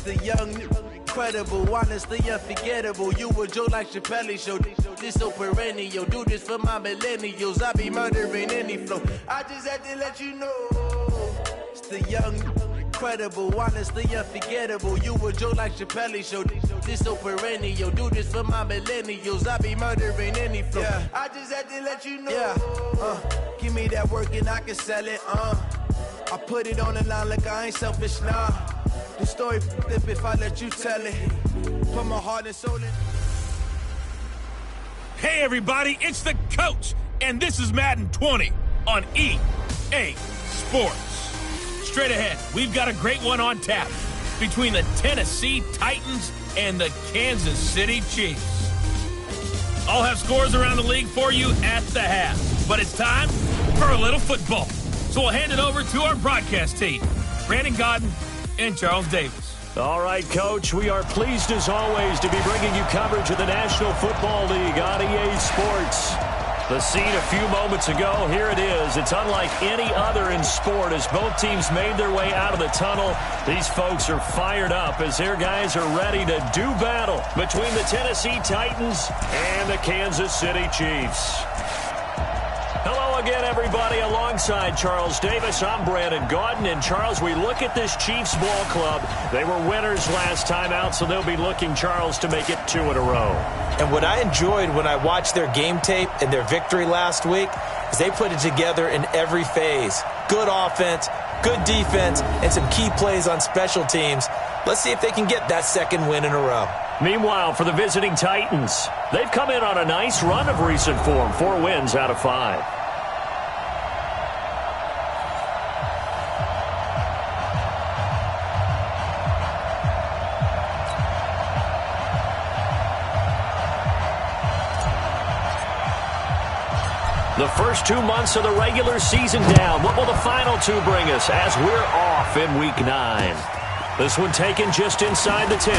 The young, incredible, honestly unforgettable. You a Joe like Chappelle show. This so perennial. Do this for my millennials. I be murdering any flow. I just had to let you know. It's the young, incredible, honestly unforgettable. You a Joe like Chappelle show. This so perennial. Do this for my millennials. I be murdering any flow. Yeah. I just had to let you know. Yeah. Give me that work and I can sell it. I put it on the line like I ain't selfish, nah. The story flip if I let you tell it. Put my heart and soul in. Hey everybody, it's the coach, and this is Madden 20 on EA Sports. Straight ahead, we've got a great one on tap between the Tennessee Titans and the Kansas City Chiefs. I'll have scores around the league for you at the half, but it's time for a little football. So we'll hand it over to our broadcast team, Brandon Godden and Charles Davis. All right, Coach, we are pleased as always to be bringing you coverage of the National Football League on EA Sports. The scene a few moments ago, here it is. It's unlike any other in sport as both teams made their way out of the tunnel. These folks are fired up as their guys are ready to do battle between the Tennessee Titans and the Kansas City Chiefs. Hello again, everybody. Alongside Charles Davis, I'm Brandon Gaudin. And, Charles, we look at this Chiefs ball club. They were winners last time out, so they'll be looking, Charles, to make it 2 in a row. And what I enjoyed when I watched their game tape and their victory last week is they put it together in every phase. Good offense, good defense, and some key plays on special teams. Let's see if they can get that second win in a row. Meanwhile, for the visiting Titans, they've come in on a nice run of recent form, 4 wins out of 5. The first 2 months of the regular season down. What will the final 2 bring us as we're off in Week 9? This one taken just inside the 10.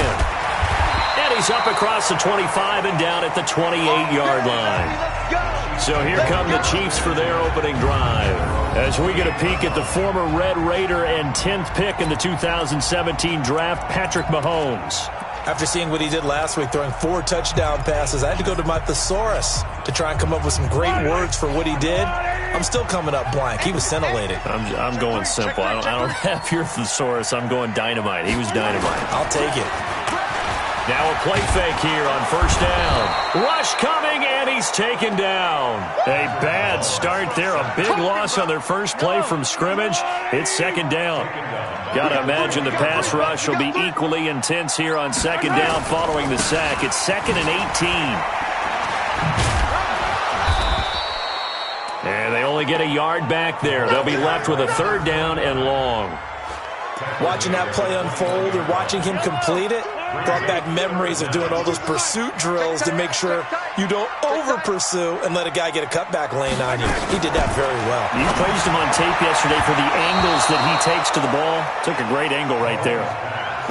And he's up across the 25 and down at the 28-yard line. So here come the Chiefs for their opening drive. As we get a peek at the former Red Raider and 10th pick in the 2017 draft, Patrick Mahomes. After seeing what he did last week, throwing 4 touchdown passes, I had to go to my thesaurus to try and come up with some great words for what he did. I'm still coming up blank. He was scintillating. I'm going simple. I don't have your thesaurus. I'm going dynamite. He was dynamite. I'll take it. Now a play fake here on first down. Rush coming, and he's taken down. A bad start there. A big loss on their first play from scrimmage. It's second down. Got to imagine the pass rush will be equally intense here on second down following the sack. It's 2nd and 18. And they only get a yard back there. They'll be left with a 3rd down and long. Watching that play unfold or watching him complete it brought back memories of doing all those pursuit drills to make sure you don't over-pursue and let a guy get a cutback lane on you. He did that very well. You praised him on tape yesterday for the angles that he takes to the ball. Took a great angle right there.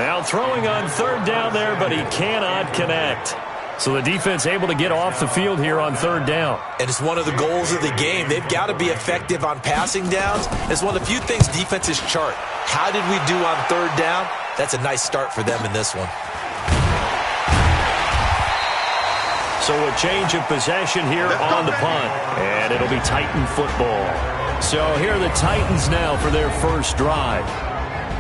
Now throwing on 3rd down there, but he cannot connect. So the defense able to get off the field here on 3rd down. And it's one of the goals of the game. They've got to be effective on passing downs. It's one of the few things defenses chart. How did we do on 3rd down? That's a nice start for them in this one. So a change of possession here on the punt. And it'll be Titan football. So here are the Titans now for their first drive.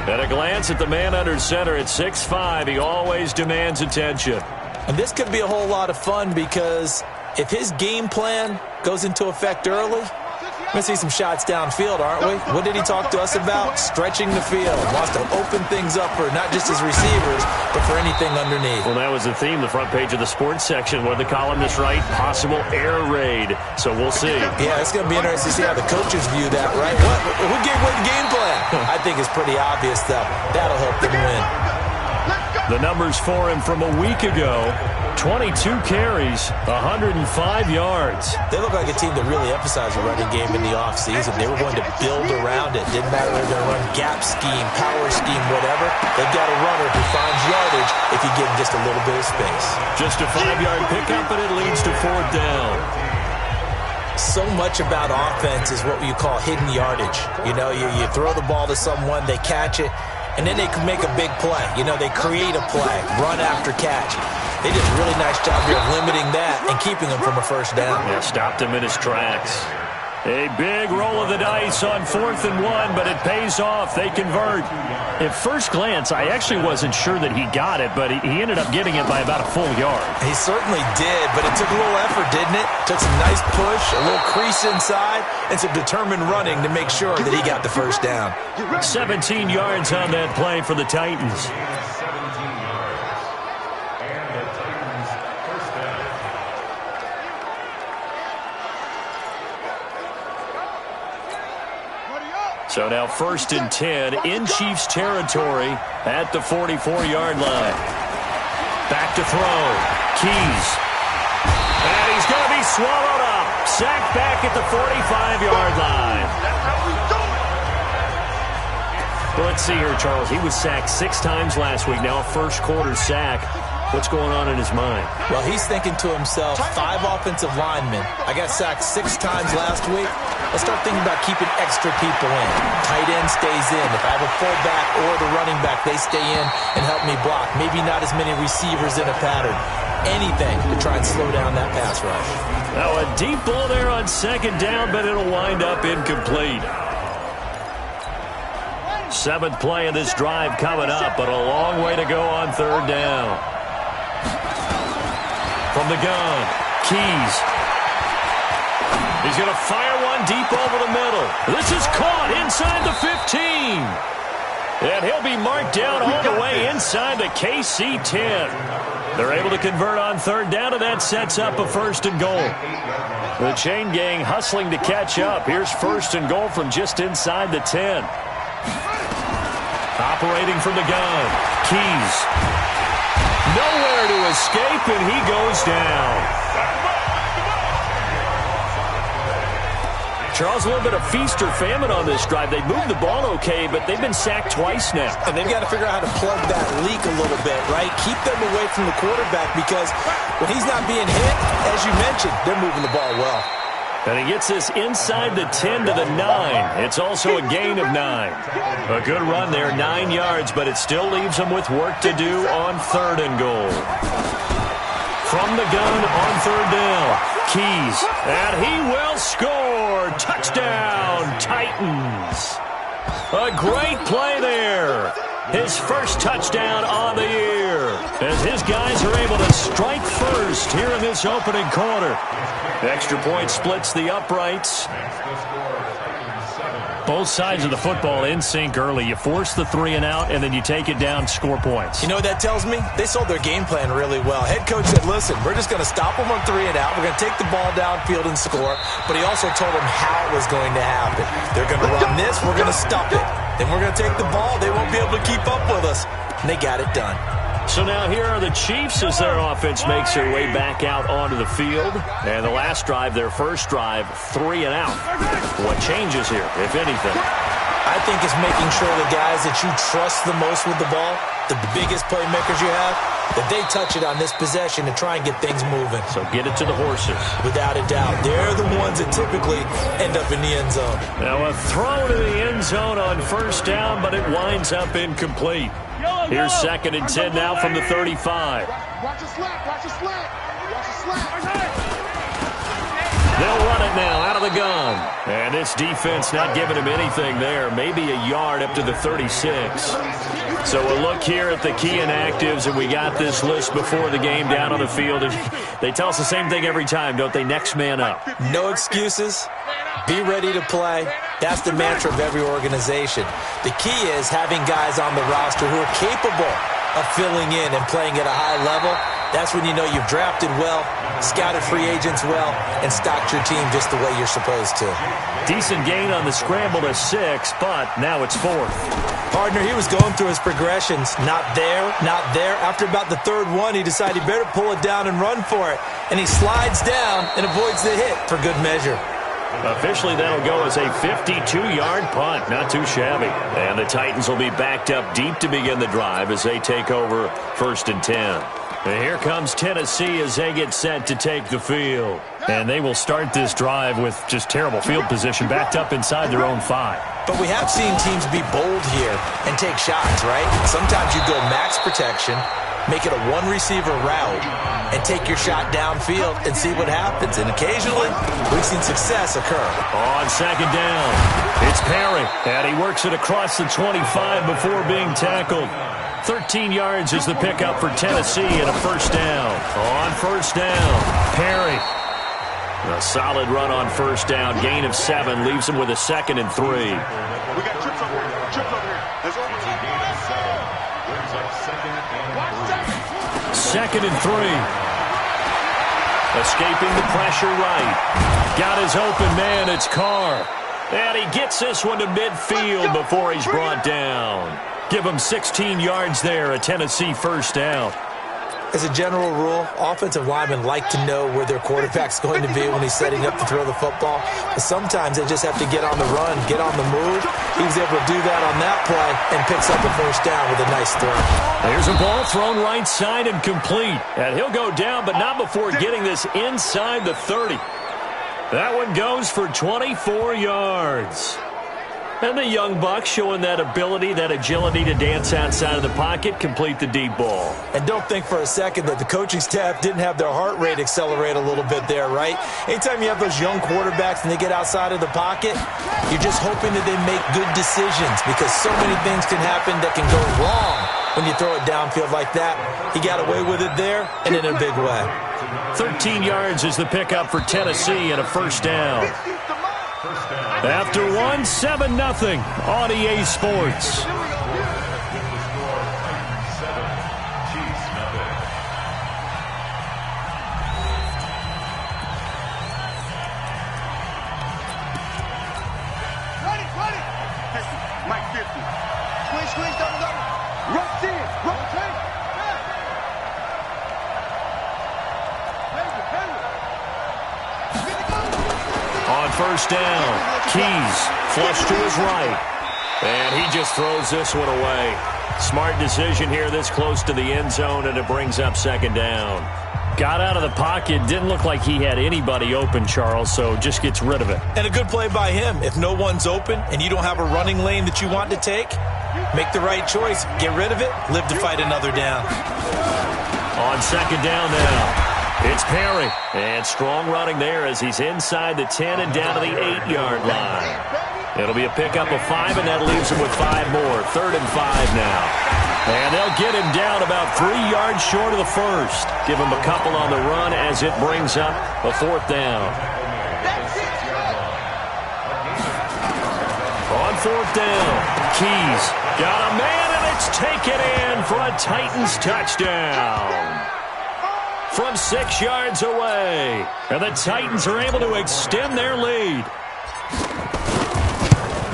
At a glance at the man under center at 6'5", he always demands attention. And this could be a whole lot of fun because if his game plan goes into effect early, we're going to see some shots downfield, aren't we? What did he talk to us about? Stretching the field. Wants to open things up for not just his receivers, but for anything underneath. Well, that was the theme, the front page of the sports section. What did the columnist write? Possible air raid. So we'll see. Yeah, it's going to be interesting to see how the coaches view that, right? Who gave away the game plan? I think it's pretty obvious, though. That'll help them win. The numbers for him from a week ago, 22 carries, 105 yards. They look like a team that really emphasized the running game in the offseason. They were going to build around it. Didn't matter if they're going to run gap scheme, power scheme, whatever. They've got a runner who finds yardage if you give him just a little bit of space. Just a 5-yard pickup, and it leads to 4th down. So much about offense is what you call hidden yardage. You know, you throw the ball to someone, they catch it, and then they can make a big play. You know, they create a play, run after catch. They did a really nice job here of limiting that and keeping him from a first down. Yeah, stopped him in his tracks. A big roll of the dice on 4th and 1, but it pays off. They convert. At first glance, I actually wasn't sure that he got it, but he ended up getting it by about a full yard. He certainly did, but it took a little effort, didn't it? Took some nice push, a little crease inside, and some determined running to make sure that he got the first down. 17 yards on that play for the Titans. So now 1st and 10 in Chiefs territory at the 44-yard line. Back to throw. Keys. And he's going to be swallowed up. Sacked back at the 45-yard line. Well, let's see here, Charles. He was sacked 6 times last week. Now a first-quarter sack. What's going on in his mind? Well, he's thinking to himself, 5 offensive linemen. I got sacked 6 times last week. Let's start thinking about keeping extra people in. Tight end stays in. If I have a fullback or the running back, they stay in and help me block. Maybe not as many receivers in a pattern. Anything to try and slow down that pass rush. Now a deep ball there on 2nd down, but it'll wind up incomplete. 7th play of this drive coming up, but a long way to go on 3rd down. From the gun, Keys. He's going to fire one deep over the middle. This is caught inside the 15. And he'll be marked down all the way inside the KC 10. They're able to convert on 3rd down, and that sets up a 1st and goal. The chain gang hustling to catch up. Here's 1st and goal from just inside the 10. Operating from the gun, Keys. Nowhere to escape, and he goes down. Charles, a little bit of feast or famine on this drive. They moved the ball okay, but they've been sacked twice now. And they've got to figure out how to plug that leak a little bit, right? Keep them away from the quarterback because when he's not being hit, as you mentioned, they're moving the ball well. And he gets this inside the 10 to the 9. It's also a gain of 9. A good run there, 9 yards, but it still leaves him with work to do on 3rd and goal. From the gun on 3rd down, Keys, and he will score. Touchdown, Titans. A great play there. His first touchdown on the year as his guys are able to strike first here in this opening quarter. Extra point splits the uprights. Both sides of the football in sync early. You force the 3 and out, and then you take it down, score points. You know what that tells me? They sold their game plan really well. Head coach said, listen, we're just going to stop them on 3 and out. We're going to take the ball downfield and score. But he also told them how it was going to happen. They're going to run this. We're going to stop it. Then we're going to take the ball. They won't be able to keep up with us. And they got it done. So now here are the Chiefs as their offense makes their way back out onto the field. And the last drive, their first drive, 3 and out. What changes here, if anything? I think it's making sure the guys that you trust the most with the ball, the biggest playmakers you have, that they touch it on this possession and try and get things moving. So get it to the horses. Without a doubt. They're the ones that typically end up in the end zone. Now a throw to the end zone on 1st down, but it winds up incomplete. Here's 2nd and 10 now from the 35. Watch the slap, watch the slap, watch the slap. They'll run it now out of the gun. And this defense not giving him anything there. Maybe a yard up to the 36. So we'll look here at the key inactives, and we got this list before the game down on the field. And they tell us the same thing every time, don't they? Next man up. No excuses. Be ready to play. That's the mantra of every organization. The key is having guys on the roster who are capable of filling in and playing at a high level. That's when you know you've drafted well, scouted free agents well, and stocked your team just the way you're supposed to. Decent gain on the scramble to 6, but now it's 4th. Partner, he was going through his progressions. Not there, not there. After about the 3rd one, he decided he better pull it down and run for it. And he slides down and avoids the hit for good measure. Officially, that'll go as a 52-yard punt. Not too shabby. And the Titans will be backed up deep to begin the drive as they take over 1st and 10. And here comes Tennessee as they get set to take the field. And they will start this drive with just terrible field position, backed up inside their own 5. But we have seen teams be bold here and take shots, right? Sometimes you go max protection, make it a one-receiver route, and take your shot downfield and see what happens. And occasionally, we've seen success occur. On second down, it's Perry, and he works it across the 25 before being tackled. 13 yards is the pickup for Tennessee and a first down. On first down, Perry. A solid run on first down. Gain of 7 leaves him with a 2nd and 3. We got trips over here. Trips over here. There's over 2nd and 3. Escaping the pressure right. Got his open man. It's Carr. And he gets this one to midfield before he's brought down. Give him 16 yards there, a Tennessee first down. As a general rule, offensive linemen like to know where their quarterback's going to be when he's setting up to throw the football. But sometimes they just have to get on the run, get on the move. He was able to do that on that play and picks up a first down with a nice throw. There's a ball thrown right side and complete. And he'll go down, but not before getting this inside the 30. That one goes for 24 yards. And the young buck showing that ability, that agility to dance outside of the pocket, complete the deep ball. And don't think for a second that the coaching staff didn't have their heart rate accelerate a little bit there, right? Anytime you have those young quarterbacks and they get outside of the pocket, you're just hoping that they make good decisions because so many things can happen that can go wrong when you throw it downfield like that. He got away with it there and in a big way. 13 yards is the pickup for Tennessee and a first down. After 7-0 on EA Sports. Mike 50. Swing, double. Rush in. Rotate. On first down, Keys flush to his right. And he just throws this one away. Smart decision here this close to the end zone, and it brings up second down. Got out of the pocket, didn't look like he had anybody open, Charles, so just gets rid of it. And a good play by him. If no one's open and you don't have a running lane that you want to take, make the right choice. Get rid of it, live to fight another down. On second down now. It's Perry, and strong running there as he's inside the 10 and down to the 8-yard line. It'll be a pickup of 5, and that leaves him with 5 more. 3rd and 5 now. And they'll get him down about 3 yards short of the first. Give him a couple on the run as it brings up a 4th down. On 4th down, Keys got a man, and it's taken in for a Titans touchdown. From 6 yards away. And the Titans are able to extend their lead.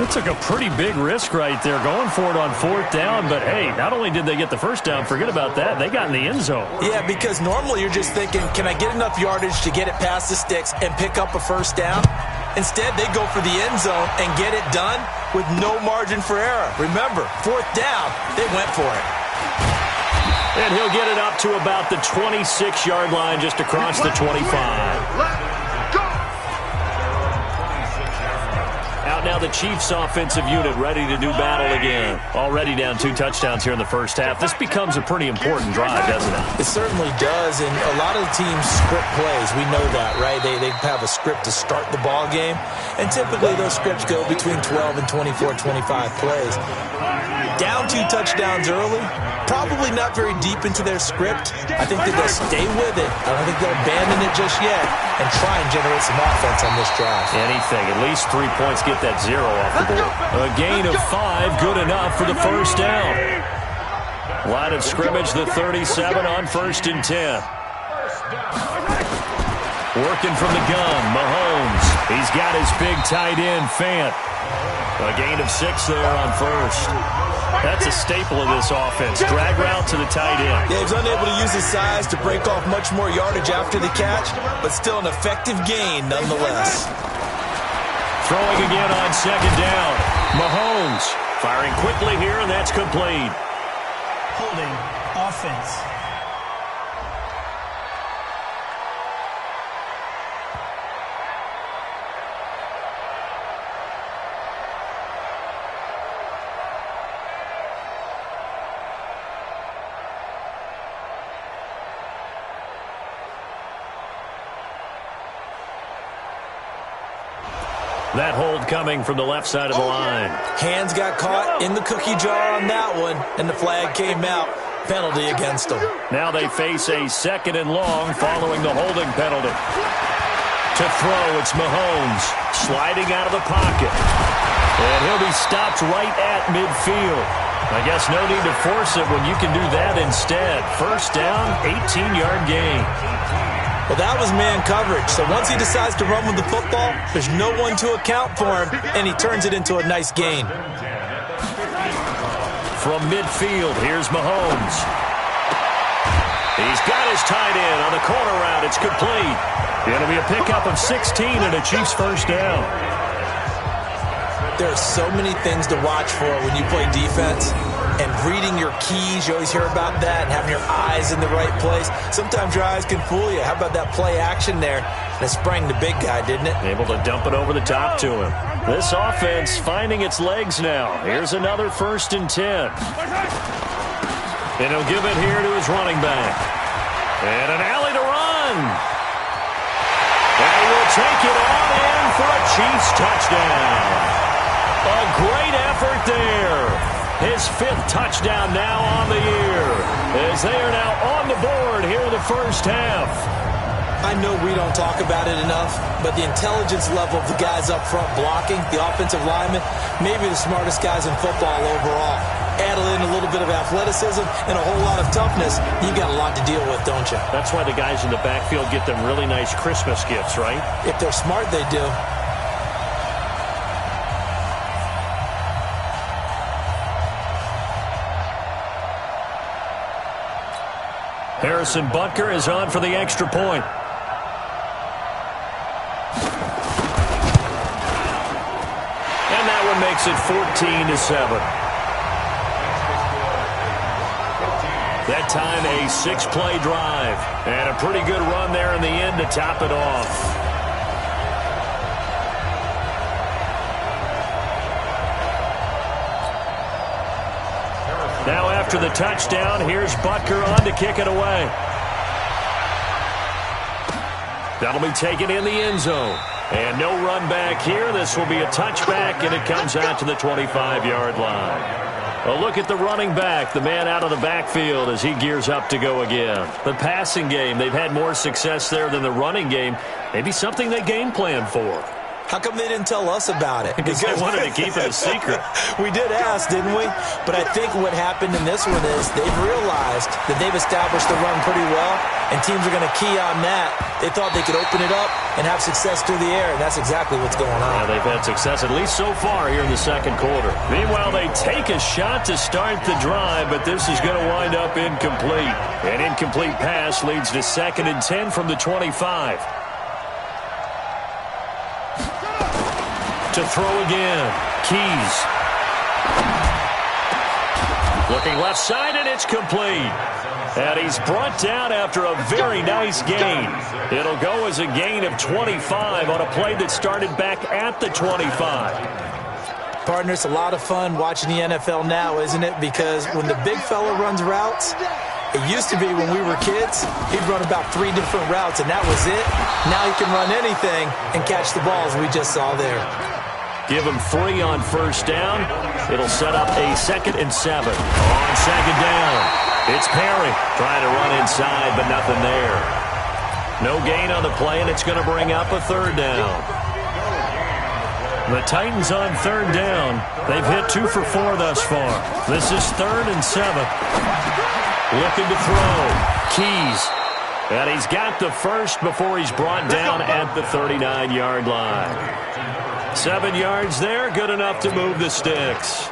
It took a pretty big risk right there going for it on 4th down. But, hey, not only did they get the first down, forget about that, they got in the end zone. Yeah, because normally you're just thinking, can I get enough yardage to get it past the sticks and pick up a first down? Instead, they go for the end zone and get it done with no margin for error. Remember, 4th down, they went for it. And he'll get it up to about the 26-yard line just across the 25. Out now the Chiefs offensive unit ready to do battle again. Already down 2 touchdowns here in the first half. This becomes a pretty important drive, doesn't it? It certainly does, and a lot of the teams script plays. We know that, right? They have a script to start the ball game, and typically those scripts go between 12 and 24, 25 plays. Down 2 touchdowns early, probably not very deep into their script. I think that they'll stay with it. I don't think they'll abandon it just yet and try and generate some offense on this drive. Anything, at least 3 points, get that 0 off the board. A gain of 5, good enough for the first down. Line of scrimmage, the 37 on 1st and 10. Working from the gun, Mahomes. He's got his big tight end, Fant. A gain of 6 there on 1st. That's a staple of this offense. Drag route to the tight end. Yeah, he's unable to use his size to break off much more yardage after the catch, but still an effective gain nonetheless. Throwing again on 2nd down. Mahomes firing quickly here, and that's complete. Holding offense. That hold coming from the left side of the line. Hands got caught in the cookie jar on that one, and the flag came out. Penalty against them. Now they face a 2nd and long following the holding penalty. To throw, it's Mahomes sliding out of the pocket. And he'll be stopped right at midfield. I guess no need to force it when you can do that instead. First down, 18-yard gain. Well, that was man coverage. So once he decides to run with the football, there's no one to account for him, and he turns it into a nice gain. From midfield, here's Mahomes. He's got his tight end on the corner route. It's complete. It'll be a pickup of 16 and a Chiefs first down. There are so many things to watch for when you play defense. And reading your keys, you always hear about that, and having your eyes in the right place. Sometimes your eyes can fool you. How about that play action there? And it sprang the big guy, didn't it? Able to dump it over the top to him. This offense finding its legs now. Here's another 1st and 10. And he'll give it here to his running back. And an alley to run. And we'll take it on in for a Chiefs touchdown. A great effort there. His 5th touchdown now on the year, as they are now on the board here in the first half. I know we don't talk about it enough, but the intelligence level of the guys up front blocking, the offensive linemen, maybe the smartest guys in football overall. Add in a little bit of athleticism and a whole lot of toughness, you got a lot to deal with, don't you? That's why the guys in the backfield get them really nice Christmas gifts, right? If they're smart, they do. Harrison Butker is on for the extra point. And that one makes it 14-7. That time a 6-play drive. And a pretty good run there in the end to top it off. Now after the touchdown, here's Butker on to kick it away. That'll be taken in the end zone. And no run back here. This will be a touchback, and it comes out to the 25-yard line. A look at the running back, the man out of the backfield as he gears up to go again. The passing game, they've had more success there than the running game. Maybe something they game plan for. How come they didn't tell us about it? Because they wanted to keep it a secret. We did ask, didn't we? But I think what happened in this one is they've realized that they've established the run pretty well, and teams are going to key on that. They thought they could open it up and have success through the air, and that's exactly what's going on. Yeah, they've had success, at least so far, here in the second quarter. Meanwhile, they take a shot to start the drive, but this is going to wind up incomplete. An incomplete pass leads to 2nd and 10 from the 25. To throw again. Keys. Looking left side, and it's complete. And he's brought down after a very nice gain. It'll go as a gain of 25 on a play that started back at the 25. Partner, it's a lot of fun watching the NFL now, isn't it? Because when the big fella runs routes, it used to be when we were kids, he'd run about 3 different routes, and that was it. Now he can run anything and catch the balls we just saw there. Give him 3 on first down. It'll set up a 2nd and 7. On 2nd down, it's Perry trying to run inside, but nothing there. No gain on the play, and it's going to bring up a 3rd down. The Titans on 3rd down. They've hit 2 for 4 thus far. This is 3rd and 7. Looking to throw. Keys. And he's got the first before he's brought down at the 39-yard line. 7 yards there, good enough to move the sticks.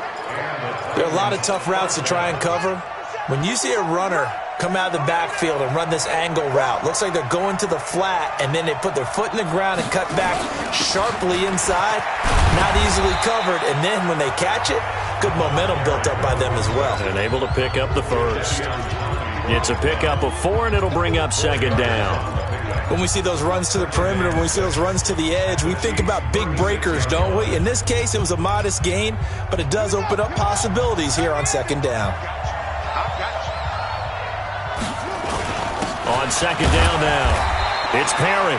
There are a lot of tough routes to try and cover. When you see a runner come out of the backfield and run this angle route, looks like they're going to the flat, and then they put their foot in the ground and cut back sharply inside, not easily covered, and then when they catch it, good momentum built up by them as well. And able to pick up the first. It's a pickup of 4, and it'll bring up 2nd down. When we see those runs to the perimeter, when we see those runs to the edge, we think about big breakers, don't we? In this case, it was a modest gain, but it does open up possibilities here on 2nd down. On 2nd down now, it's Perry.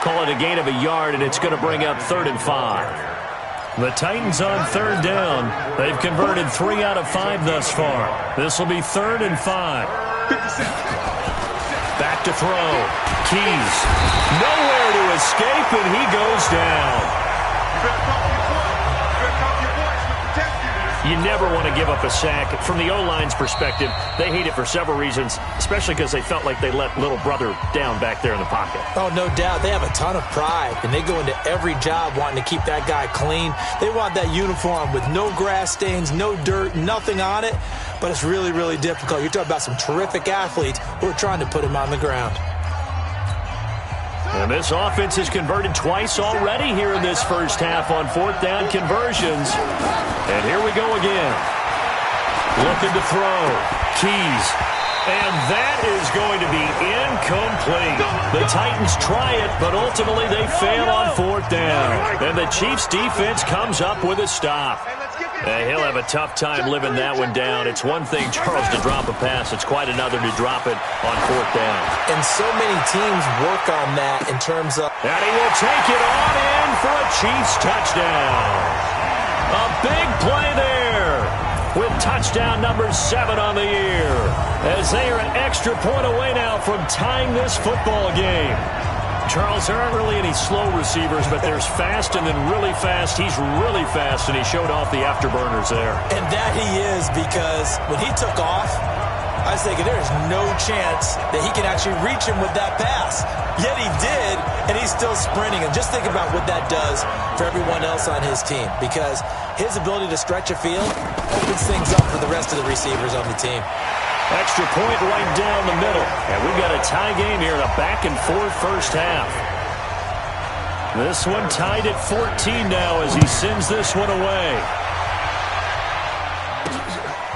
Call it a gain of a yard, and it's going to bring up 3rd and 5. The Titans on 3rd down. They've converted 3 out of 5 thus far. This will be 3rd and 5. Back to throw. Keys. Nowhere to escape, and he goes down. You never want to give up a sack. From the O-line's perspective, they hate it for several reasons, especially because they felt like they let little brother down back there in the pocket. Oh, no doubt. They have a ton of pride, and they go into every job wanting to keep that guy clean. They want that uniform with no grass stains, no dirt, nothing on it, but it's really, really difficult. You're talking about some terrific athletes who are trying to put him on the ground. And this offense has converted twice already here in this first half on 4th down conversions. And here we go again. Looking to throw. Keys. And that is going to be incomplete. The Titans try it, but ultimately they fail on 4th down. And the Chiefs' defense comes up with a stop. He'll have a tough time living that one down. It's one thing, Charles, to drop a pass. It's quite another to drop it on 4th down. And so many teams work on that in terms of... And he will take it on in for a Chiefs touchdown. A big play there with touchdown number 7 on the year, as they are an extra point away now from tying this football game. Charles, there aren't really any slow receivers, but there's fast and then really fast. He's really fast, and he showed off the afterburners there. And that he is, because when he took off, I was thinking there is no chance that he can actually reach him with that pass. Yet he did, and he's still sprinting. And just think about what that does for everyone else on his team, because his ability to stretch a field opens things up for the rest of the receivers on the team. Extra point right down the middle. And we've got a tie game here in a back-and-forth first half. This one tied at 14 now as he sends this one away.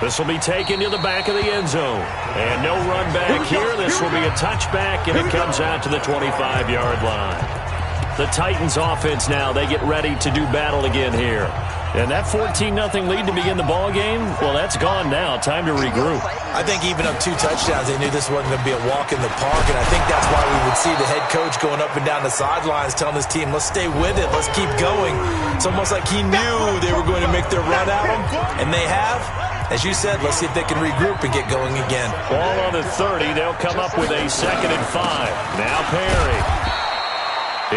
This will be taken to the back of the end zone. And no run back here. This will be a touchback, and it comes out to the 25-yard line. The Titans offense now, they get ready to do battle again here. And that 14-0 lead to begin the ball game, well, that's gone now. Time to regroup. I think even up 2 touchdowns, they knew this wasn't going to be a walk in the park, and I think that's why we would see the head coach going up and down the sidelines telling his team, let's stay with it, let's keep going. It's almost like he knew they were going to make their run at him, and they have. As you said, let's see if they can regroup and get going again. Ball on the 30. They'll come up with a 2nd and 5. Now Perry.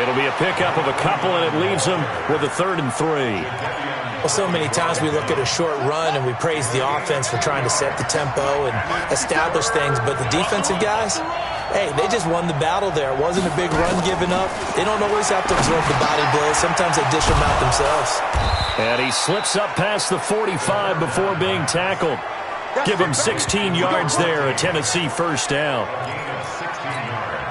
It'll be a pickup of a couple, and it leaves them with a 3rd and 3. Well, so many times we look at a short run and we praise the offense for trying to set the tempo and establish things, but the defensive guys, hey, they just won the battle there. It wasn't a big run given up. They don't always have to absorb the body blows. Sometimes they dish them out themselves. And he slips up past the 45 before being tackled. Give him 16 yards there, a Tennessee first down.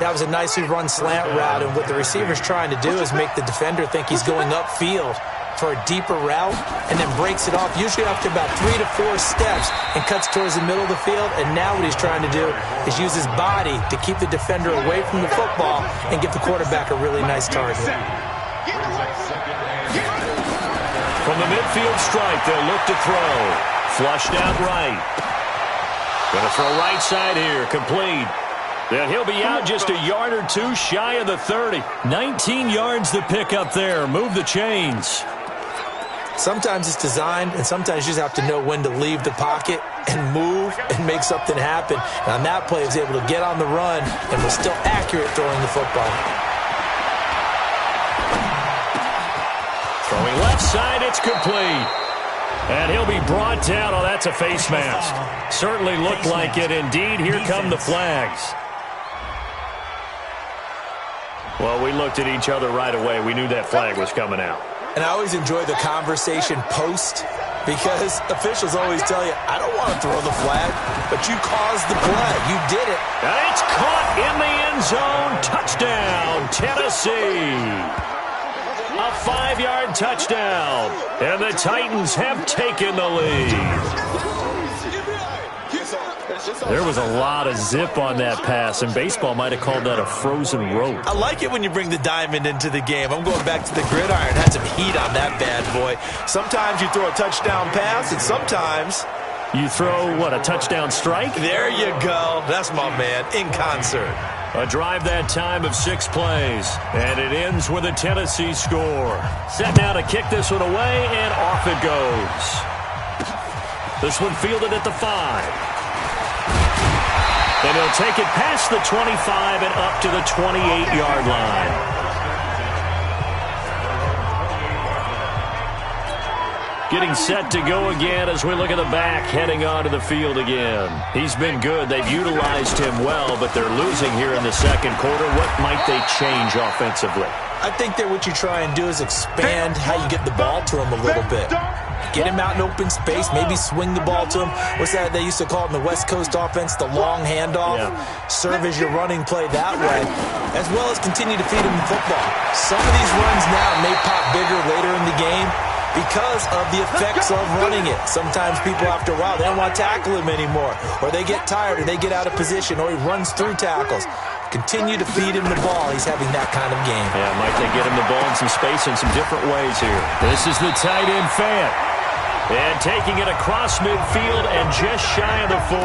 That was a nicely run slant route, and what the receiver's trying to do is make the defender think he's going upfield for a deeper route, and then breaks it off, usually after about 3 to 4 steps, and cuts towards the middle of the field. And now what he's trying to do is use his body to keep the defender away from the football and give the quarterback a really nice target. From the midfield stripe, they'll look to throw. Flushed out right. Going to throw right side here, complete. Then he'll be out just a yard or 2 shy of the 30. 19 yards to pick up there. Move the chains. Sometimes it's designed, and sometimes you just have to know when to leave the pocket and move and make something happen. And on that play, he was able to get on the run and was still accurate throwing the football. Throwing left side, it's complete. And he'll be brought down. Oh, that's a face mask. Certainly looked like it. Indeed, here come the flags. Well, we looked at each other right away. We knew that flag was coming out. And I always enjoy the conversation post, because officials always tell you, I don't want to throw the flag, but you caused the play. You did it. And it's caught in the end zone. Touchdown, Tennessee. A 5-yard touchdown. And the Titans have taken the lead. There was a lot of zip on that pass, and baseball might have called that a frozen rope. I like it when you bring the diamond into the game. I'm going back to the gridiron. Had some heat on that bad boy. Sometimes you throw a touchdown pass, and sometimes you throw, what, a touchdown strike? There you go. That's my man, in concert. A drive that time of 6 plays, and it ends with a Tennessee score. Set now to kick this one away, and off it goes. This one fielded at the 5. And he'll take it past the 25 and up to the 28-yard line. Getting set to go again as we look at the back heading onto the field again. He's been good. They've utilized him well, but they're losing here in the second quarter. What might they change offensively? I think that what you try and do is expand how you get the ball to him a little bit. Get him out in open space, maybe swing the ball to him. What's that they used to call it in the West Coast offense, the long handoff? Yeah. Serve as your running play that way, as well as continue to feed him the football. Some of these runs now may pop bigger later in the game because of the effects of running it. Sometimes people, after a while, they don't want to tackle him anymore, or they get tired, or they get out of position, or he runs through tackles. Continue to feed him the ball. He's having that kind of game. Yeah, might they get him the ball in some space in some different ways here. This is the tight end Fant. And taking it across midfield and just shy of the 40.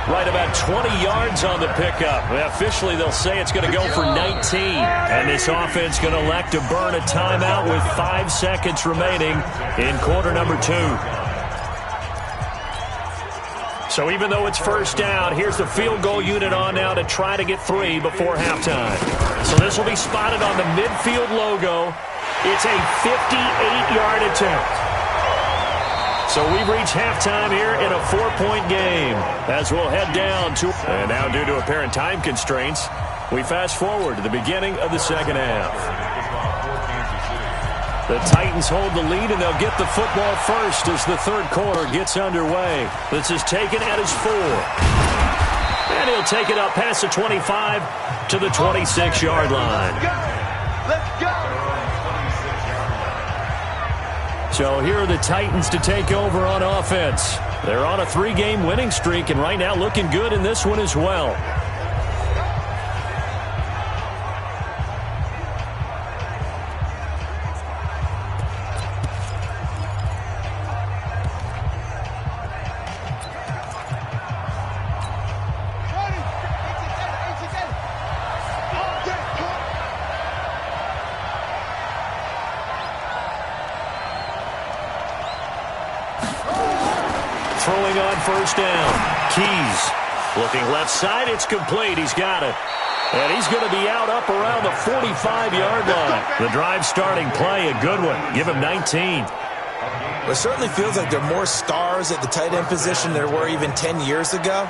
Right about 20 yards on the pickup. Officially, they'll say it's going to go for 19. And this offense going to elect to burn a timeout with 5 seconds remaining in quarter number 2. So even though it's first down, here's the field goal unit on now to try to get 3 before halftime. So this will be spotted on the midfield logo. It's a 58-yard attempt. So we've reached halftime here in a 4-point game as we'll head down to... And now due to apparent time constraints, we fast forward to the beginning of the second half. The Titans hold the lead, and they'll get the football first as the third quarter gets underway. This is taken at his 4. And he'll take it up past the 25 to the 26-yard line. Let's go! So here are the Titans to take over on offense. They're on a 3-game winning streak, and right now looking good in this one as well. Throwing on first down. Keys looking left side. It's complete. He's got it. And he's going to be out up around the 45-yard line. The drive starting play, a good one. Give him 19. Well, it certainly feels like there are more stars at the tight end position than there were even 10 years ago.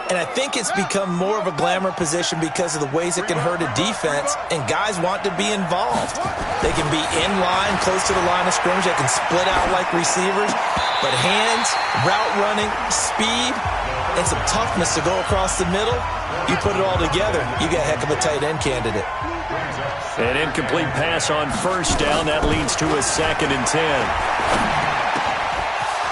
And I think it's become more of a glamour position because of the ways it can hurt a defense, and guys want to be involved. They can be in line, close to the line of scrimmage. They can split out like receivers. But hands, route running, speed, and some toughness to go across the middle, you put it all together, you got a heck of a tight end candidate. An incomplete pass on first down. That leads to a 2nd and 10.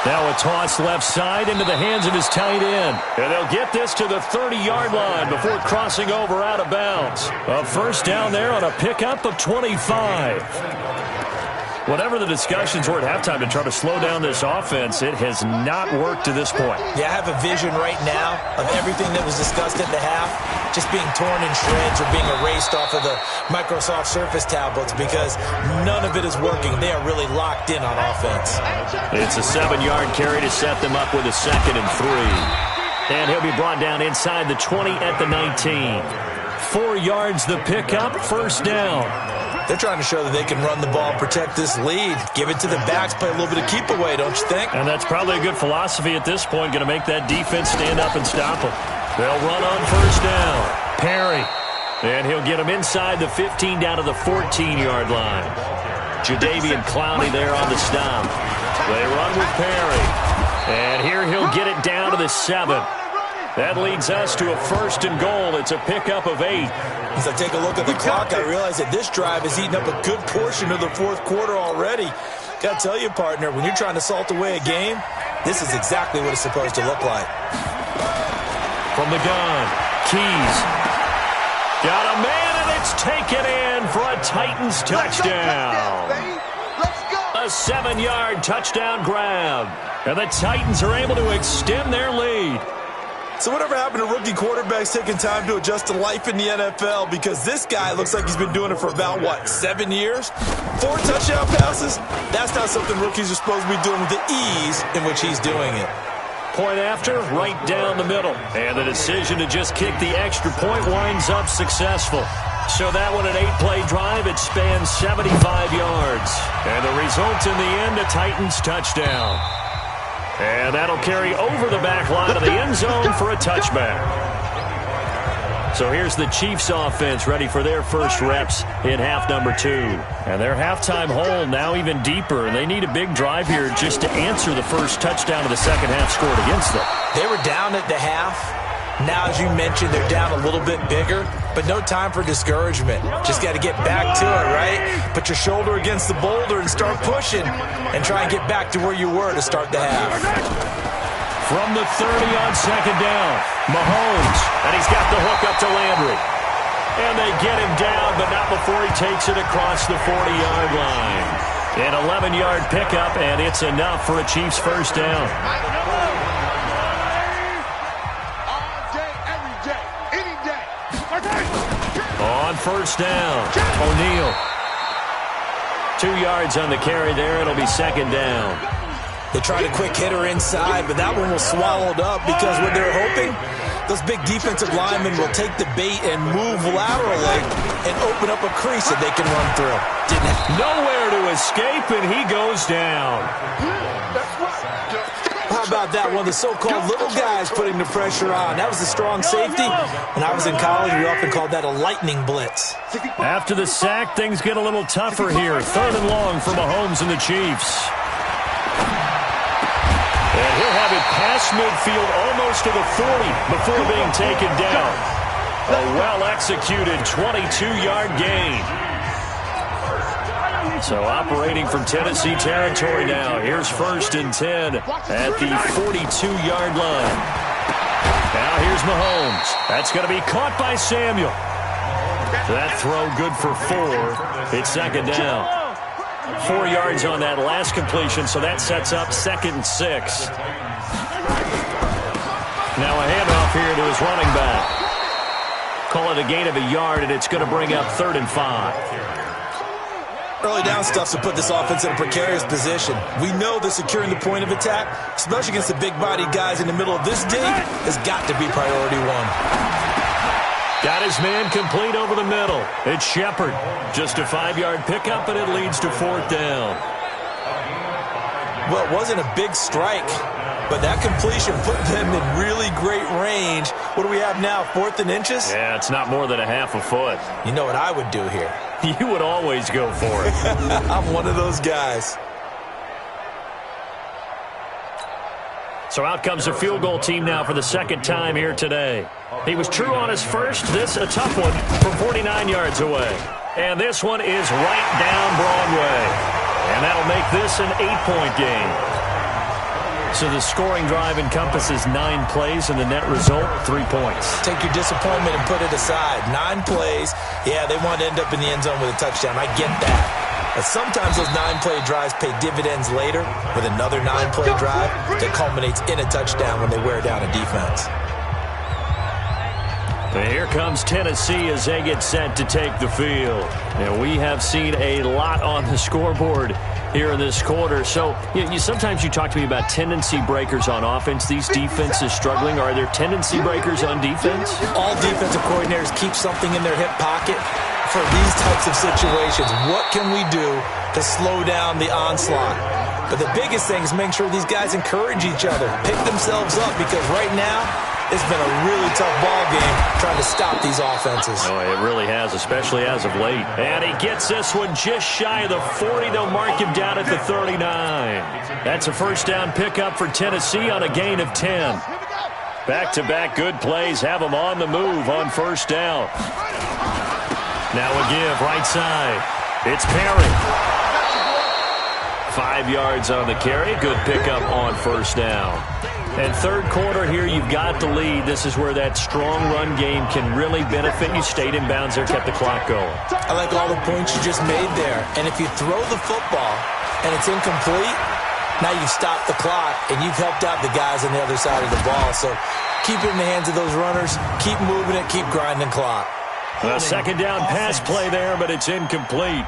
Now a toss left side into the hands of his tight end. And they'll get this to the 30-yard line before crossing over out of bounds. A first down there on a pickup of 25. Whatever the discussions were at halftime to try to slow down this offense, it has not worked to this point. Yeah, I have a vision right now of everything that was discussed at the half just being torn in shreds or being erased off of the Microsoft Surface tablets because none of it is working. They are really locked in on offense. It's a 7-yard carry to set them up with a 2nd and 3. And he'll be brought down inside the 20 at the 19. 4 yards the pickup, first down. They're trying to show that they can run the ball, protect this lead, give it to the backs, play a little bit of keep away, don't you think? And that's probably a good philosophy at this point, going to make that defense stand up and stop them. They'll run on first down. Perry. And he'll get him inside the 15 down to the 14-yard line. Jadeveon Clowney there on the stop. They run with Perry. And here he'll get it down to the 7. That leads us to a 1st and goal. It's a pickup of 8. As I take a look at the clock, I realize that this drive has eaten up a good portion of the 4th quarter already. Got to tell you, partner, when you're trying to salt away a game, this is exactly what it's supposed to look like. From the gun, Keys. Got a man, and it's taken in for a Titans touchdown. A 7-yard touchdown grab. And the Titans are able to extend their lead. So whatever happened to rookie quarterbacks taking time to adjust to life in the NFL? Because this guy looks like he's been doing it for about, 7 years? 4 touchdown passes? That's not something rookies are supposed to be doing with the ease in which he's doing it. Point after, right down the middle. And the decision to just kick the extra point winds up successful. So that one, an 8-play drive, it spans 75 yards. And the result in the end, a Titans touchdown. And that'll carry over the back line of the end zone for a touchback. So here's the Chiefs offense ready for their first reps in half number 2. And their halftime hole now even deeper. And they need a big drive here just to answer the first touchdown of the second half scored against them. They were down at the half. Now, as you mentioned, they're down a little bit bigger, but no time for discouragement. Just got to get back to it, right? Put your shoulder against the boulder and start pushing and try and get back to where you were to start the half. From the 30 on second down, Mahomes, and he's got the hook up to Landry. And they get him down, but not before he takes it across the 40-yard line. An 11-yard pickup, and it's enough for a Chiefs first down. On first down, O'Neal. 2 yards on the carry there. It'll be second down. They tried a quick hitter inside, but that one was swallowed up because what they're hoping, those big defensive linemen will take the bait and move laterally and open up a crease that they can run through. Didn't happen. Nowhere to escape, and he goes down. How about that one? The so-called little guys putting the pressure on. That was a strong safety. When I was in college, we often called that a lightning blitz. After the sack, things get a little tougher here. Third and long for Mahomes and the Chiefs. And he'll have it past midfield almost to the 40 before being taken down. A well-executed 22-yard gain. So operating from Tennessee territory now. Here's first and 10 at the 42-yard line. Now here's Mahomes. That's going to be caught by Samuel. That throw good for 4. It's second down. 4 yards on that last completion, so that sets up second and 6. Now a handoff here to his running back. Call it a gain of a yard, and it's going to bring up 3rd and 5. Early down stuff to put this offense in a precarious position. We know that securing the point of attack, especially against the big-bodied guys in the middle of this dig, has got to be priority 1. Got his man complete over the middle. It's Shepard. Just a 5-yard pickup, and it leads to 4th down. Well, it wasn't a big strike, but that completion put them in really great range. What do we have now, 4th and inches? Yeah, it's not more than a half a foot. You know what I would do here? You would always go for it. I'm one of those guys. So out comes the field goal team now for the second time here today. He was true on his first. This a tough one from 49 yards away. And this one is right down Broadway. And that'll make this an 8-point game. So the scoring drive encompasses 9 plays, and the net result, 3 points. Take your disappointment and put it aside. 9 plays. Yeah, they want to end up in the end zone with a touchdown. I get that. But sometimes those 9-play drives pay dividends later with another 9-play drive that culminates in a touchdown when they wear down a defense. And here comes Tennessee as they get set to take the field. And we have seen a lot on the scoreboard here in this quarter. So sometimes you talk to me about tendency breakers on offense. These defenses struggling. Are there tendency breakers on defense? All defensive coordinators keep something in their hip pocket for these types of situations. What can we do to slow down the onslaught? But the biggest thing is make sure these guys encourage each other, pick themselves up, because right now it's been a really tough ball game trying to stop these offenses. Oh, it really has, especially as of late. And he gets this one just shy of the 40. They'll mark him down at the 39. That's a first down pickup for Tennessee on a gain of 10. Back-to-back good plays have them on the move on first down. Now a give right side. It's Perry. 5 yards on the carry. Good pickup on first down. And third quarter here, you've got the lead. This is where that strong run game can really benefit you. Stayed in bounds there, kept the clock going. I like all the points you just made there. And if you throw the football and it's incomplete, now you've stopped the clock and you've helped out the guys on the other side of the ball. So Keep it in the hands of those runners. Keep moving it. Keep grinding clock. A second down pass play there, but it's incomplete.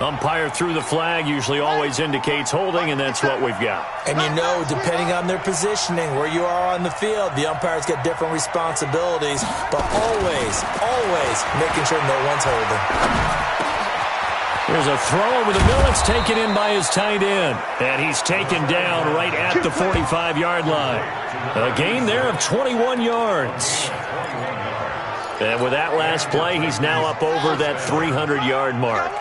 Umpire threw the flag, usually always indicates holding, and that's what we've got. And you know, depending on their positioning, where you are on the field, the umpire's got different responsibilities, but always making sure no one's holding. There's a throw over the middle. It's taken in by his tight end. And he's taken down right at the 45-yard line. A gain there of 21 yards. And with that last play, he's now up over that 300-yard mark.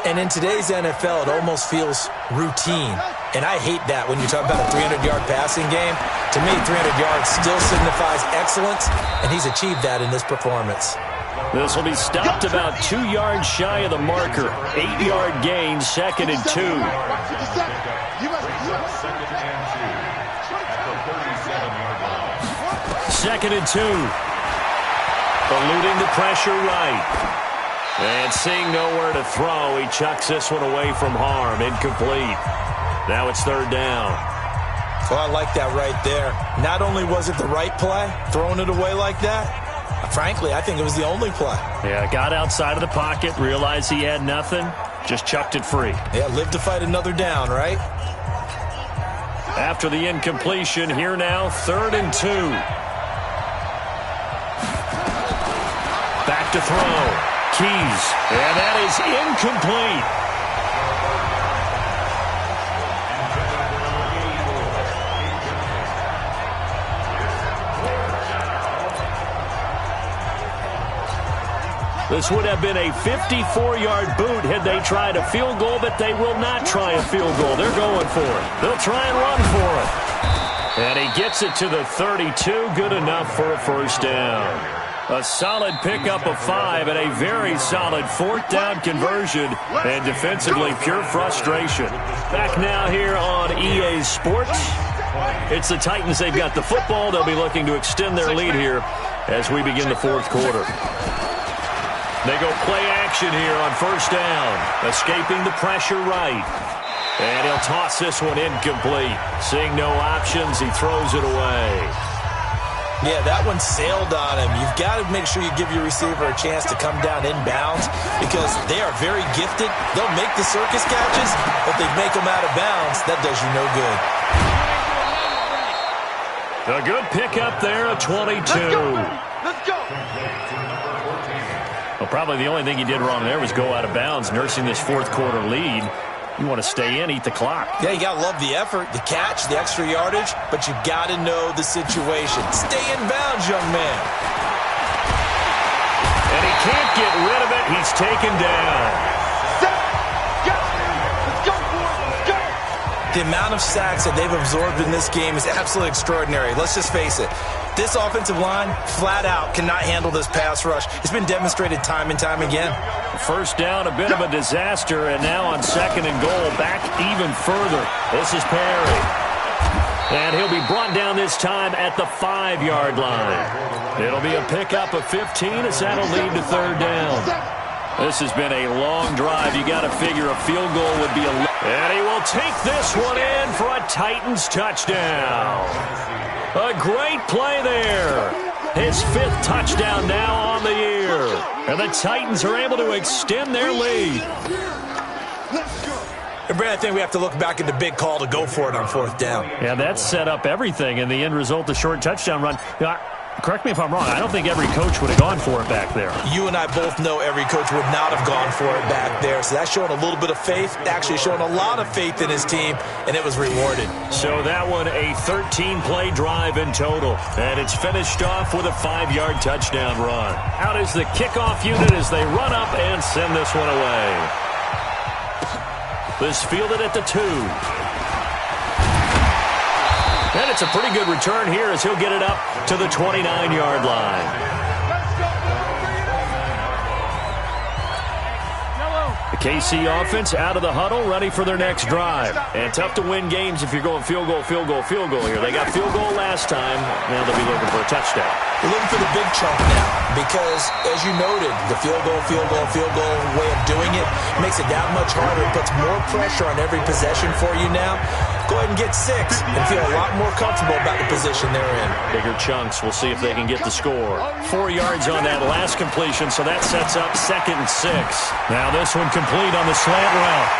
And in today's NFL, it almost feels routine. And I hate that when you talk about a 300-yard passing game. To me, 300 yards still signifies excellence, and he's achieved that in this performance. This will be stopped about 2 yards shy of the marker. 8-yard gain, 2nd and 2. Second and 2. Eluding the pressure right. And seeing nowhere to throw, he chucks this one away from harm. Incomplete. Now it's 3rd down. Well, I like that right there. Not only was it the right play, throwing it away like that, frankly, I think it was the only play. Yeah, got outside of the pocket, realized he had nothing, just chucked it free. Yeah, live to fight another down, right? After the incompletion, here now, 3rd and 2. Back to throw. Keys, and that is incomplete. This would have been a 54-yard boot had they tried a field goal, but they will not try a field goal. They're going for it. They'll try and run for it. And he gets it to the 32, good enough for a 1st down. A solid pickup of 5 and a very solid 4th down conversion, and defensively pure frustration. Back now here on EA Sports. It's the Titans. They've got the football. They'll be looking to extend their lead here as we begin the 4th quarter. They go play action here on 1st down, escaping the pressure right. And he'll toss this one incomplete. Seeing no options, he throws it away. Yeah, that one sailed on him. You've got to make sure you give your receiver a chance to come down inbounds because they are very gifted. They'll make the circus catches, but they make them out of bounds. That does you no good. A good pickup there, a 22. Let's go. Well, probably the only thing he did wrong there was go out of bounds, nursing this 4th quarter lead. You want to stay in, eat the clock. Yeah, you got to love the effort, the catch, the extra yardage, but you got to know the situation. Stay in bounds, young man. And he can't get rid of it. He's taken down. Let's go, boys. Let's go. The amount of sacks that they've absorbed in this game is absolutely extraordinary. Let's just face it. This offensive line, flat out, cannot handle this pass rush. It's been demonstrated time and time again. 1st down, a bit of a disaster, and now on 2nd and goal, back even further. This is Perry. And he'll be brought down this time at the 5-yard line. It'll be a pickup of 15 as that'll lead to 3rd down. This has been a long drive. You got to figure a field goal would be and he will take this one in for a Titans touchdown. A great play there. His 5th touchdown now on the year. And the Titans are able to extend their lead. And Brad, I think we have to look back at the big call to go for it on 4th down. Yeah, that set up everything, and the end result, the short touchdown run. Correct me if I'm wrong. I don't think every coach would have gone for it back there. You and I both know every coach would not have gone for it back there. So that's showing a little bit of faith, actually showing a lot of faith in his team, and it was rewarded. So that one, a 13-play drive in total. And it's finished off with a 5-yard touchdown run. Out is the kickoff unit as they run up and send this one away. This fielded at the 2. And it's a pretty good return here as he'll get it up to the 29-yard line. The KC offense out of the huddle, ready for their next drive. And tough to win games if you're going field goal here. They got field goal last time. Now they'll be looking for a touchdown. We're looking for the big chunk now because, as you noted, the field goal way of doing it makes it that much harder. It puts more pressure on every possession for you now. go ahead and get 6 and feel a lot more comfortable about the position they're in. Bigger chunks. We'll see if they can get the score. 4 yards on that last completion, so that sets up 2nd and 6. Now this one complete on the slant route.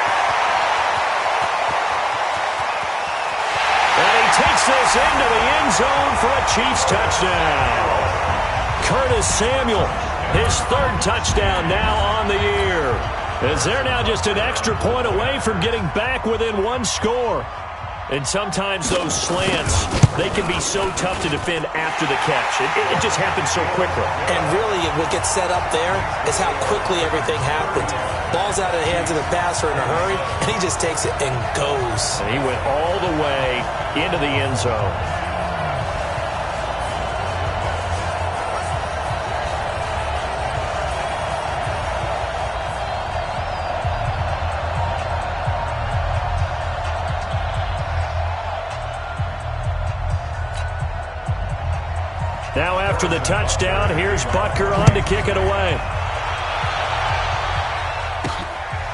And he takes this into the end zone for a Chiefs touchdown. Curtis Samuel, his 3rd touchdown now on the year. As they're now just an extra point away from getting back within 1 score. And sometimes those slants, they can be so tough to defend after the catch. It just happens so quickly. And really, what gets set up there is how quickly everything happens. Ball's out of the hands of the passer in a hurry, and he just takes it and goes. And he went all the way into the end zone. Now after the touchdown, here's Butker on to kick it away.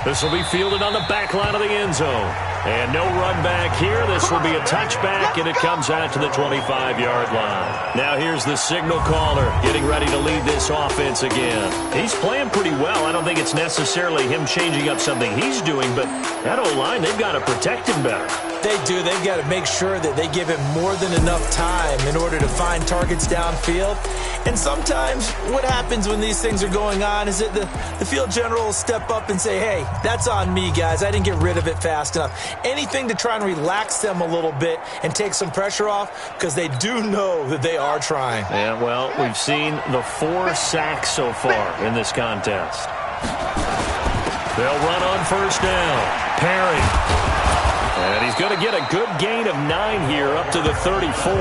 This will be fielded on the back line of the end zone. And no run back here. This will be a touchback, and it comes out to the 25-yard line. Now here's the signal caller getting ready to lead this offense again. He's playing pretty well. I don't think it's necessarily him changing up something he's doing, but that O-line, they've got to protect him better. They do. They've got to make sure that they give him more than enough time in order to find targets downfield. And sometimes what happens when these things are going on is that the field general will step up and say, hey, that's on me, guys. I didn't get rid of it fast enough. Anything to try and relax them a little bit and take some pressure off, because they do know that they are trying. Yeah, well, we've seen the 4 sacks so far in this contest. They'll run on 1st down. Perry. And he's going to get a good gain of 9 here up to the 34.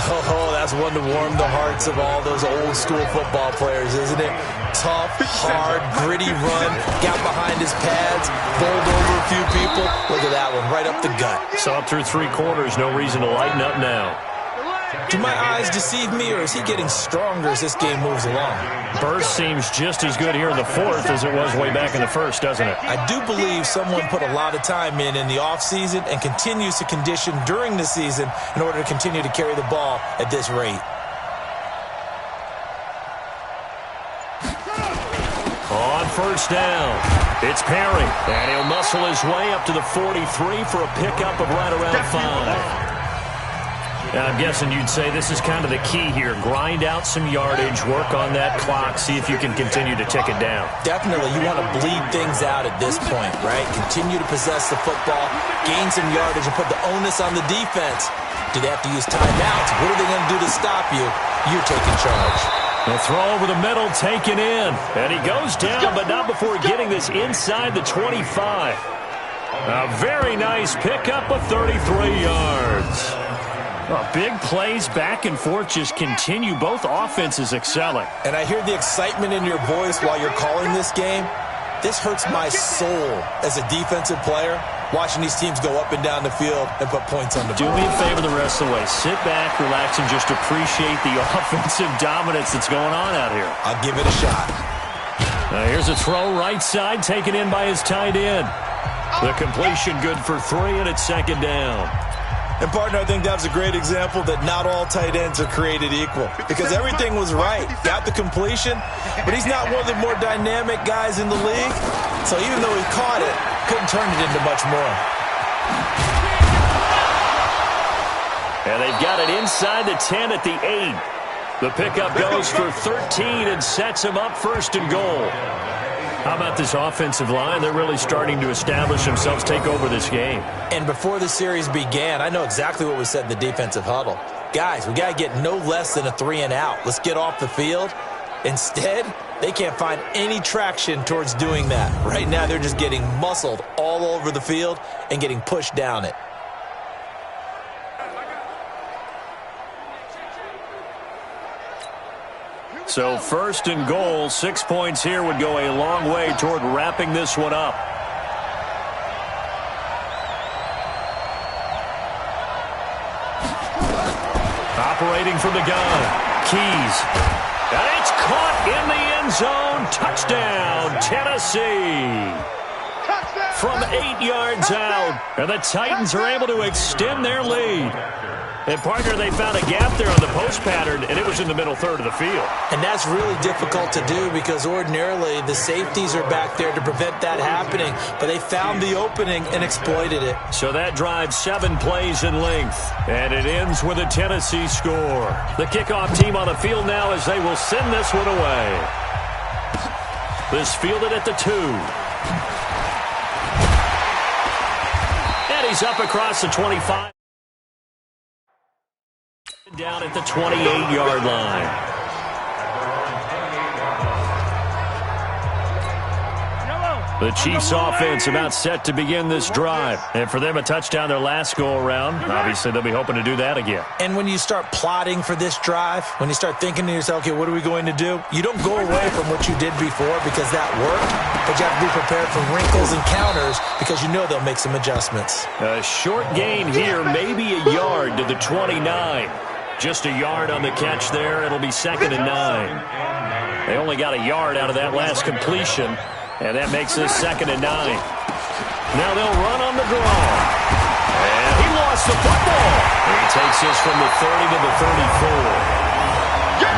Oh, that's one to warm the hearts of all those old school football players, isn't it? Tough, hard, gritty run, got behind his pads, bowled over a few people. Look at that one, right up the gut. So up through 3 quarters, no reason to lighten up now. Do my eyes deceive me, or is he getting stronger as this game moves along? Burst seems just as good here in the 4th as it was way back in the 1st, doesn't it? I do believe someone put a lot of time in the offseason and continues to condition during the season in order to continue to carry the ball at this rate. On 1st down, it's Perry. And he'll muscle his way up to the 43 for a pickup of right around 5. Now, I'm guessing you'd say this is kind of the key here. Grind out some yardage, work on that clock, see if you can continue to tick it down. Definitely. You want to bleed things out at this point, right? Continue to possess the football, gain some yardage, and put the onus on the defense. Do they have to use timeouts? What are they going to do to stop you? You're taking charge. The throw over the middle, taken in. And he goes down, but not before getting this inside the 25. A very nice pickup of 33 yards. Big plays back and forth just continue. Both offenses excelling. And I hear the excitement in your voice while you're calling this game. This hurts my soul as a defensive player, watching these teams go up and down the field and put points on the board. Do me a favor the rest of the way. Sit back, relax, and just appreciate the offensive dominance that's going on out here. I'll give it a shot. Here's a throw right side, taken in by his tight end. The completion good for 3, and it's 2nd down. And, partner, I think that was a great example that not all tight ends are created equal, because everything was right. Got the completion, but he's not one of the more dynamic guys in the league. So even though he caught it, couldn't turn it into much more. And they've got it inside the 10 at the 8. The pickup goes for 13 and sets him up 1st and goal. How about this offensive line? They're really starting to establish themselves, take over this game. And before the series began, I know exactly what we said in the defensive huddle. Guys, we got to get no less than a 3 and out. Let's get off the field. Instead, they can't find any traction towards doing that. Right now, they're just getting muscled all over the field and getting pushed down it. So 1st and goal, 6 points here would go a long way toward wrapping this one up. Operating from the gun, Keys. And it's caught in the end zone. Touchdown, Tennessee. from 8 yards out. And the Titans are able to extend their lead. And, partner, they found a gap there on the post pattern, and it was in the middle third of the field. And that's really difficult to do because ordinarily the safeties are back there to prevent that happening. But they found the opening and exploited it. So that drives 7 plays in length. And it ends with a Tennessee score. The kickoff team on the field now as they will send this one away. This fielded at the 2. And he's up across the 25. Down at the 28-yard line. The Chiefs offense about set to begin this drive. And for them, a touchdown their last go-around. Obviously, they'll be hoping to do that again. And when you start plotting for this drive, when you start thinking to yourself, okay, what are we going to do? You don't go away from what you did before because that worked, but you have to be prepared for wrinkles and counters because you know they'll make some adjustments. A short gain here, maybe a yard to the 29. Just a yard on the catch there. It'll be 2nd and 9. They only got a yard out of that last completion. And that makes this 2nd and 9. Now they'll run on the draw. And he lost the football. He takes this from the 30 to the 34.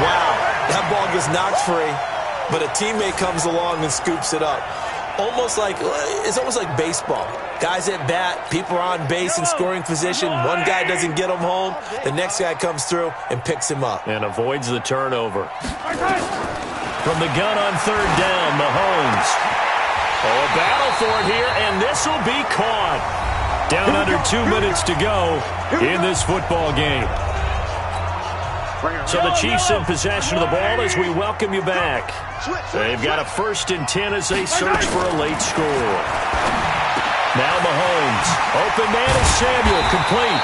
Wow, that ball gets knocked free, but a teammate comes along and scoops it up. It's almost like baseball. Guys at bat, people are on base in scoring position. One guy doesn't get him home. The next guy comes through and picks him up. And avoids the turnover. From the gun on 3rd down, Mahomes. Oh, a battle for it here, and this will be caught. Down under 2 minutes to go in this football game. So the Chiefs in possession of the ball as we welcome you back. They've got a 1st and 10 as they search for a late score. Now Mahomes. Open man is Samuel, complete.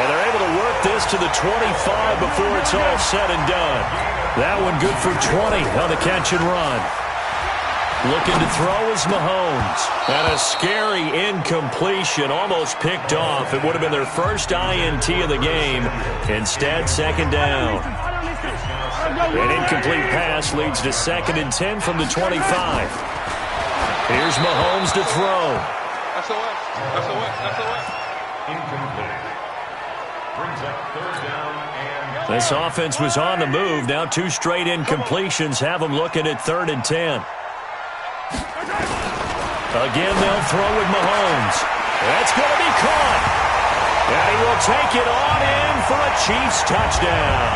And they're able to work this to the 25 before it's all said and done. That one good for 20 on the catch and run. Looking to throw is Mahomes. And a scary incompletion, almost picked off. It would have been their first INT of the game. Instead, 2nd down. An incomplete pass leads to 2nd and 10 from the 25. Here's Mahomes to throw. Incomplete. Brings up 3rd down and... This offense was on the move. Now 2 straight incompletions have them looking at 3rd and 10. Again, they'll throw with Mahomes. That's going to be caught. And he will take it on in for a Chiefs touchdown.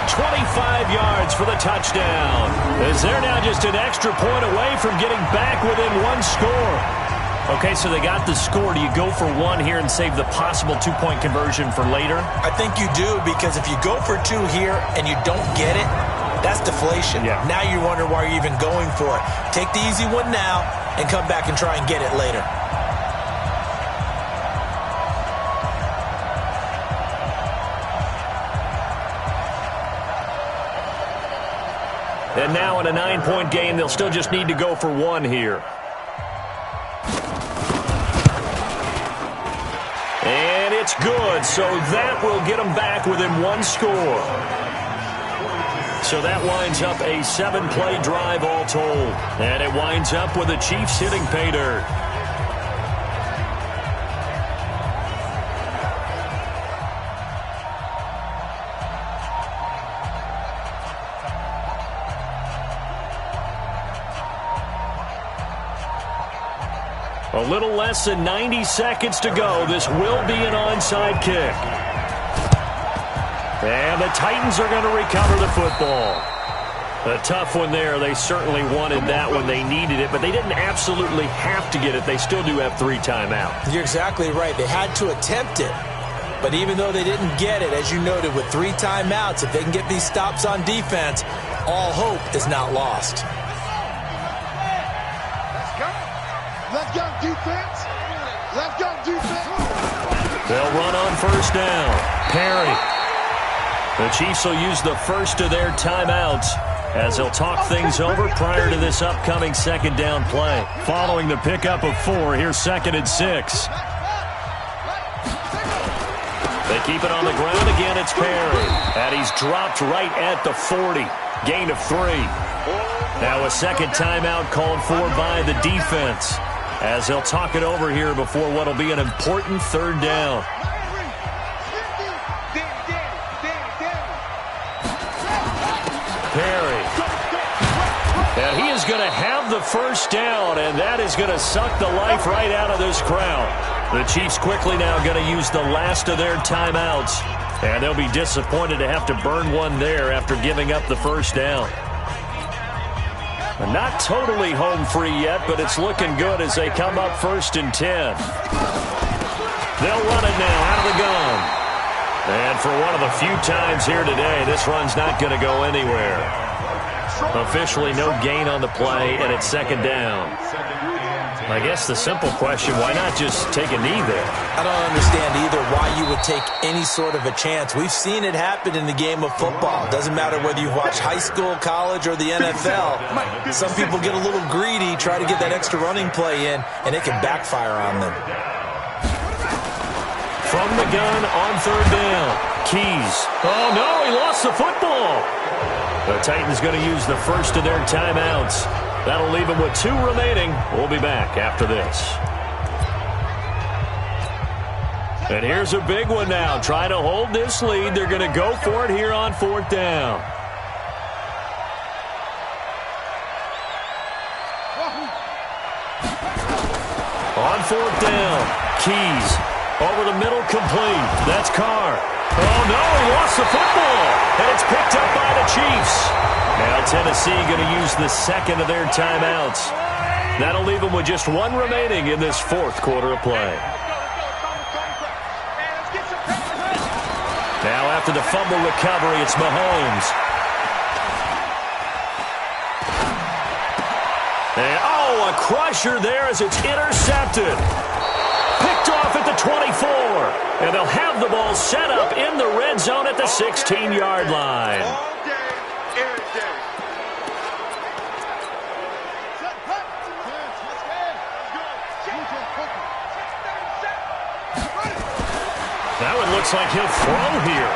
25 yards for the touchdown. As they're now just an extra point away from getting back within 1 score. Okay, so they got the score. Do you go for 1 here and save the possible 2-point conversion for later? I think you do, because if you go for 2 here and you don't get it, that's deflation. Yeah. Now you wonder why you're even going for it. Take the easy one now and come back and try and get it later. And now in a 9-point game, they'll still just need to go for 1 here. And it's good, so that will get them back within 1 score. So that winds up a 7-play drive all told. And it winds up with the Chiefs hitting pay dirt. A little less than 90 seconds to go. This will be an onside kick. And the Titans are going to recover the football. A tough one there. They certainly wanted that one. They needed it, but they didn't absolutely have to get it. They still do have 3 timeouts. You're exactly right. They had to attempt it. But even though they didn't get it, as you noted, with 3 timeouts, if they can get these stops on defense, all hope is not lost. Let's go, defense. Let's go, defense. They'll run on 1st down. Perry. The Chiefs will use the first of their timeouts as they'll talk things over prior to this upcoming 2nd down play. Following the pickup of 4, here's 2nd and 6. They keep it on the ground again. It's Perry. And he's dropped right at the 40. Gain of 3. Now a second timeout called for by the defense as they'll talk it over here before what will be an important third down. Perry. And he is going to have the first down, and that is going to suck the life right out of this crowd. The Chiefs quickly now going to use the last of their timeouts, and they'll be disappointed to have to burn one there after giving up the first down. Not totally home free yet, but it's looking good as they come up 1st and 10. They'll run it now out of the gun. And for one of the few times here today, this run's not going to go anywhere. Officially no gain on the play, and it's 2nd down. I guess the simple question, why not just take a knee there? I don't understand either why you would take any sort of a chance. We've seen it happen in the game of football. Doesn't matter whether you watch high school, college, or the NFL. Some people get a little greedy, try to get that extra running play in, and it can backfire on them. From the gun on 3rd down. Keys. Oh, no, he lost the football. The Titans going to use the first of their timeouts. That'll leave them with 2 remaining. We'll be back after this. And here's a big one now. Trying to hold this lead. They're going to go for it here on 4th down. On 4th down, Keys. Over the middle, complete. That's Carr. Oh, no, he lost the football. And it's picked up by the Chiefs. Now Tennessee going to use the second of their timeouts. That'll leave them with just 1 remaining in this 4th quarter of play. Now after the fumble recovery, it's Mahomes. And, oh, a crusher there as it's intercepted. Picked off at the 24. And they'll have the ball set up in the red zone at the 16-yard line. That one looks like he'll throw here.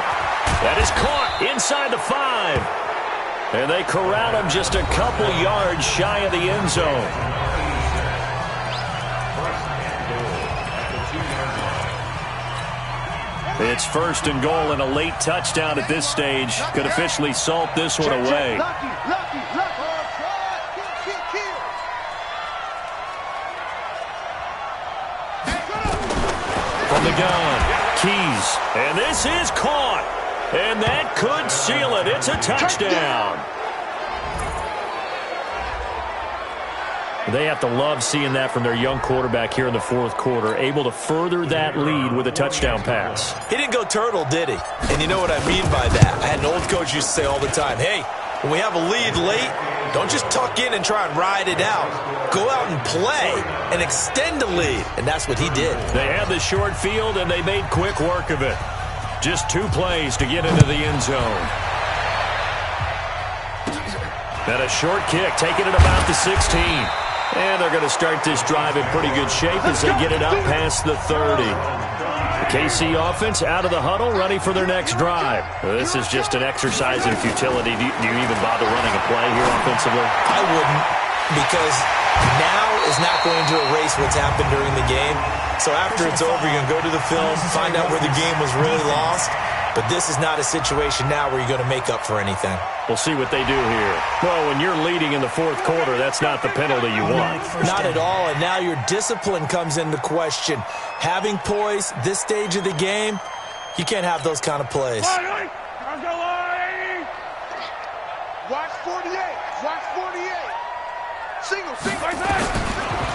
That is caught inside the 5. And they corral him just a couple yards shy of the end zone. It's 1st and goal, and a late touchdown at this stage could officially salt this one away. From the gun, Keys, and this is caught, and that could seal it. It's a touchdown. They have to love seeing that from their young quarterback here in the 4th quarter, able to further that lead with a touchdown pass. He didn't go turtle, did he? And you know what I mean by that. I had an old coach used to say all the time, hey, when we have a lead late, don't just tuck in and try and ride it out. Go out and play and extend the lead. And that's what he did. They had the short field, and they made quick work of it. Just 2 plays to get into the end zone. And a short kick, taking it about the 16. And they're going to start this drive in pretty good shape as they get it up past the 30. The KC offense out of the huddle, ready for their next drive. This is just an exercise in futility. Do you even bother running a play here offensively? I wouldn't, because now is not going to erase what's happened during the game. So after it's over, you're going to go to the film, find out where the game was really lost. But this is not a situation now where you're going to make up for anything. We'll see what they do here. Well, when you're leading in the 4th quarter, that's not the penalty you want. Not at all, and now your discipline comes into question. Having poise this stage of the game, you can't have those kind of plays. Watch 48. Watch 48. Single.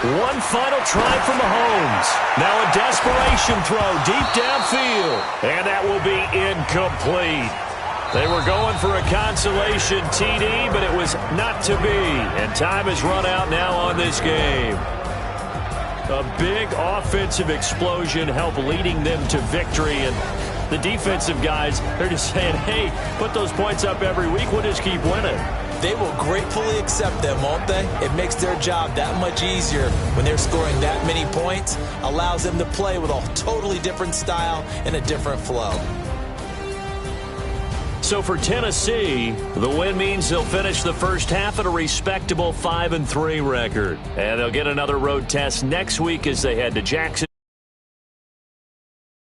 One final try from Mahomes. Now a desperation throw deep downfield. And that will be incomplete. They were going for a consolation TD, but it was not to be. And time has run out now on this game. A big offensive explosion helped leading them to victory. And the defensive guys, they're just saying, hey, put those points up every week. We'll just keep winning. They will gratefully accept them, won't they? It makes their job that much easier when they're scoring that many points. Allows them to play with a totally different style and a different flow. So for Tennessee, the win means they'll finish the first half at a respectable 5-3 record. And they'll get another road test next week as they head to Jackson.